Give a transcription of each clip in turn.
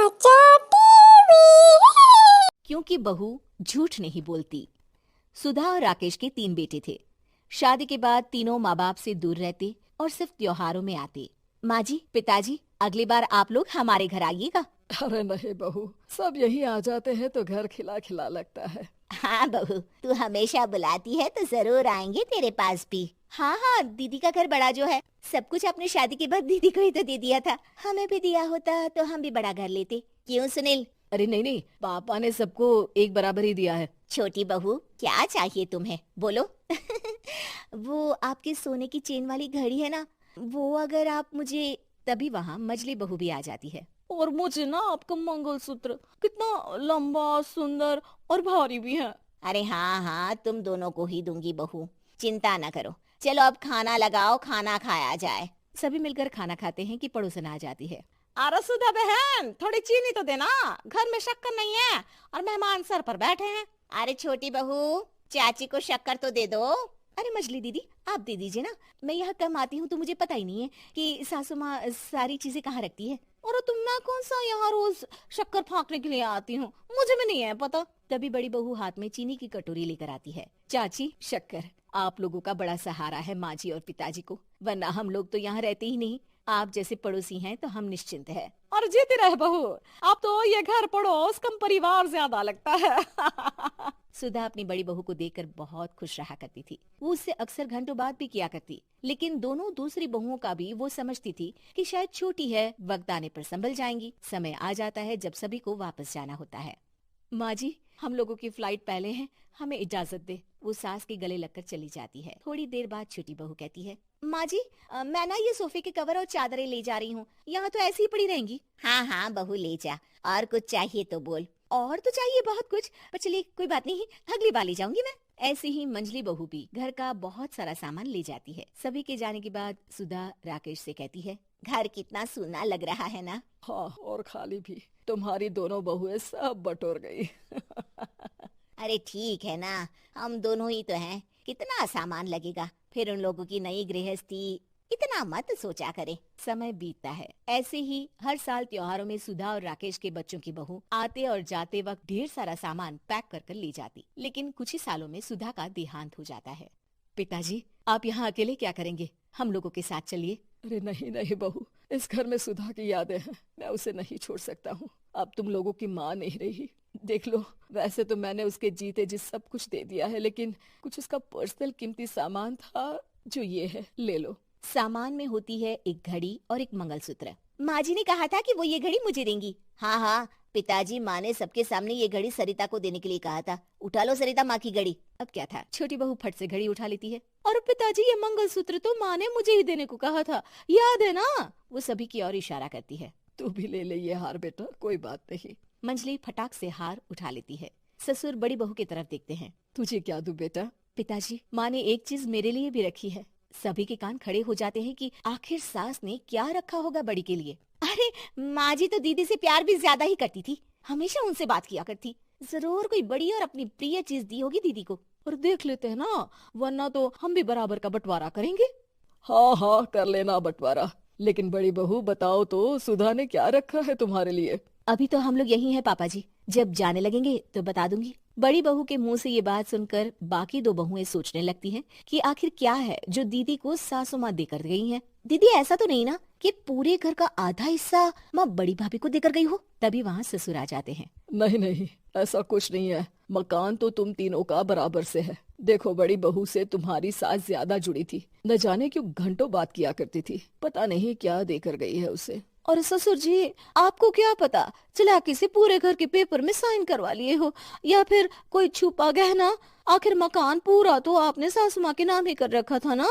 चाचा टीवी। क्योंकि बहू झूठ नहीं बोलती। सुधा और राकेश के 3 बेटे थे। शादी के बाद तीनों माँ बाप से दूर रहते और सिर्फ त्योहारों में आते। माँ जी, पिताजी, अगली बार आप लोग हमारे घर आइएगा। अरे नहीं बहू, सब यही आ जाते हैं तो घर खिला खिला लगता है। हाँ बहू, तू हमेशा बुलाती है तो जरूर आएंगे तेरे पास भी। हाँ हाँ, दीदी का घर बड़ा जो है, सब कुछ आपने शादी के बाद दीदी को ही तो दे दिया था। हमें भी दिया होता तो हम भी बड़ा घर लेते। क्यों सुनील? अरे नहीं नहीं, पापा ने सबको एक बराबर ही दिया है। छोटी बहू, क्या चाहिए तुम्हें, बोलो। वो आपके सोने की चेन वाली घड़ी है ना, वो अगर आप मुझे, तभी वहाँ मजली बहू भी आ जाती है। और मुझे ना आपका मंगलसूत्र कितना लंबा, सुंदर और भारी भी है। अरे हाँ हाँ, तुम दोनों को ही दूंगी बहू, चिंता न करो। चलो अब खाना लगाओ, खाना खाया जाए। सभी मिलकर खाना खाते हैं कि पड़ोसन आ जाती है। अरे सुधा बहन, थोड़ी चीनी तो देना, घर में शक्कर नहीं है और मेहमान सर पर बैठे हैं। अरे छोटी बहू, चाची को शक्कर तो दे दो। अरे मछली दीदी, आप दे दीजिए ना, मैं यहाँ कम आती हूँ तो मुझे पता ही नहीं है कि सासू माँ सारी चीजें कहाँ रखती है। और तुम मैं कौन सा यहाँ रोज शक्कर फाँकने के लिए आती हूँ, मुझे भी नहीं है पता। तभी बड़ी बहू हाथ में चीनी की कटोरी लेकर आती है। चाची, शक्कर आप लोगों का बड़ा सहारा है माँ जी और पिताजी को, वरना हम लोग तो यहाँ रहते ही नहीं। आप जैसे पड़ोसी हैं तो हम निश्चिंत है। और जीती रहे बहू, अब तो ये घर पड़ोस कम परिवार ज्यादा लगता है। सुधा अपनी बड़ी बहू को देखकर बहुत खुश रहा करती थी। वो उससे अक्सर घंटों बात भी किया करती, लेकिन दोनों दूसरी बहुओं का भी वो समझती थी कि शायद छोटी है, वक्त आने पर संभल जाएंगी। समय आ जाता है जब सभी को वापस जाना होता है। माँ जी, हम लोगों की फ्लाइट पहले है, हमें इजाजत दे। वो सास के गले लगकर चली जाती है। थोड़ी देर बाद छोटी बहू कहती है, माँ जी, मैं ना ये सोफे के कवर और चादरें ले जा रही हूँ, यहाँ तो ऐसी ही पड़ी रहेंगी। हाँ हाँ बहू, ले जा, और कुछ चाहिए तो बोल। और तो चाहिए बहुत कुछ, पर चलिए कोई बात नहीं, अगली बार ले जाऊंगी मैं। ऐसे ही मंजली बहू भी घर का बहुत सारा सामान ले जाती है। सभी के जाने के बाद सुधा राकेश से कहती है, घर कितना सूना लग रहा है ना। हाँ, और खाली भी। तुम्हारी दोनों बहुएं सब बटोर गई। अरे ठीक है ना, हम दोनों ही तो हैं, कितना सामान लगेगा, फिर उन लोगों की नई गृहस्थी, इतना मत सोचा करे। समय बीतता है। ऐसे ही हर साल त्योहारों में सुधा और राकेश के बच्चों की बहू आते और जाते वक्त ढेर सारा सामान पैक कर कर ले जाती। लेकिन कुछ ही सालों में सुधा का देहांत हो जाता है। पिताजी, आप यहाँ अकेले क्या करेंगे, हम लोगों के साथ चलिए। अरे नहीं नहीं बहू, इस घर में सुधा की यादें हैं, मैं उसे नहीं छोड़ सकता हूँ। अब तुम लोगों की माँ नहीं रही। देख लो, वैसे तो मैंने उसके जीते जी सब कुछ दे दिया है, लेकिन कुछ उसका पर्सनल कीमती सामान था जो ये है, ले लो। सामान में होती है एक घड़ी और एक मंगलसूत्र। माँ जी ने कहा था कि वो ये घड़ी मुझे देंगी। हाँ हाँ पिताजी, माँ ने सबके सामने ये घड़ी सरिता को देने के लिए कहा था। उठा लो सरिता माँ की घड़ी। अब क्या था, छोटी बहू फट से घड़ी उठा लेती है। और पिताजी, ये मंगलसूत्र तो माँ ने मुझे ही देने को कहा था, याद है ना? वो सभी की ओर इशारा करती है। तू भी ले ले ये हार बेटा, कोई बात नहीं। मंजली फटाक से हार उठा लेती है। ससुर बड़ी बहू की तरफ देखते हैं। तुझे क्या दूं बेटा? पिताजी, माँ ने एक चीज मेरे लिए भी रखी है। सभी के कान खड़े हो जाते हैं कि आखिर सास ने क्या रखा होगा बड़ी के लिए। अरे माँ जी तो दीदी से प्यार भी ज्यादा ही करती थी, हमेशा उनसे बात किया करती। जरूर कोई बड़ी और अपनी प्रिय चीज दी होगी दीदी को। और देख लेते हैं ना, वरना तो हम भी बराबर का बंटवारा करेंगे। हाँ हाँ, कर लेना बंटवारा। लेकिन बड़ी बहू बताओ तो, सुधा ने क्या रखा है तुम्हारे लिए? अभी तो हम लोग यही हैं पापा जी, जब जाने लगेंगे तो बता दूंगी। बड़ी बहू के मुंह से ये बात सुनकर बाकी 2 बहुएं सोचने लगती हैं कि आखिर क्या है जो दीदी को सासू माँ देकर गई हैं। दीदी, ऐसा तो नहीं ना कि पूरे घर का आधा हिस्सा माँ बड़ी भाभी को देकर गई हो? तभी वहाँ ससुर आ जाते हैं। नहीं नहीं, ऐसा कुछ नहीं है। मकान तो तुम तीनों का बराबर से है। देखो, बड़ी बहू से तुम्हारी सास ज्यादा जुड़ी थी, न जाने क्यों घंटों बात किया करती थी। पता नहीं क्या देकर गई है उसे। और ससुर जी, आपको क्या पता, चालाकी से पूरे घर के पेपर में साइन करवा लिए हो, या फिर कोई छुपा गहना। आखिर मकान पूरा तो आपने सासू माँ के नाम ही कर रखा था ना।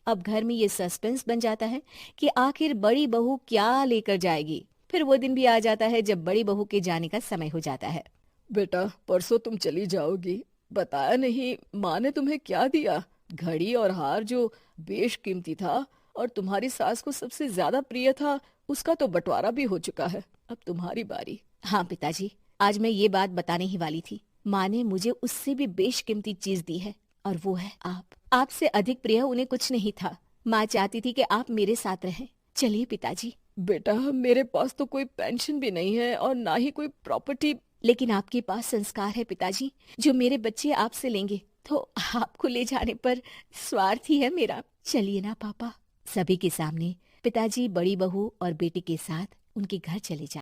अब घर में ये सस्पेंस बन जाता है कि आखिर बड़ी बहू क्या लेकर जाएगी। फिर वो दिन भी आ जाता है जब बड़ी बहू के जाने का समय हो जाता है। बेटा, परसों तुम चली जाओगी, बताया नहीं माँ ने तुम्हें क्या दिया? घड़ी और हार जो बेशकीमती था और तुम्हारी सास को सबसे ज्यादा प्रिय था, उसका तो बंटवारा भी हो चुका है। अब तुम्हारी बारी। हाँ पिताजी, आज मैं ये बात बताने ही वाली थी। माँ ने मुझे उससे भी बेशकीमती चीज दी है, और वो है आप। आपसे अधिक प्रिय उन्हें कुछ नहीं था। माँ चाहती थी कि आप मेरे साथ रहें। चलिए पिताजी, बेटा, मेरे पास तो कोई पेंशन भी नहीं है और ना ही कोई प्रॉपर्टी। लेकिन आपके पास संस्कार है पिताजी, जो मेरे बच्चे आपसे लेंगे, तो आपको ले जाने पर स्वार्थ ही है मेरा। चलिए ना पापा। सभी के सामने पिताजी बड़ी बहू और बेटी के साथ उनके घर चले जाते।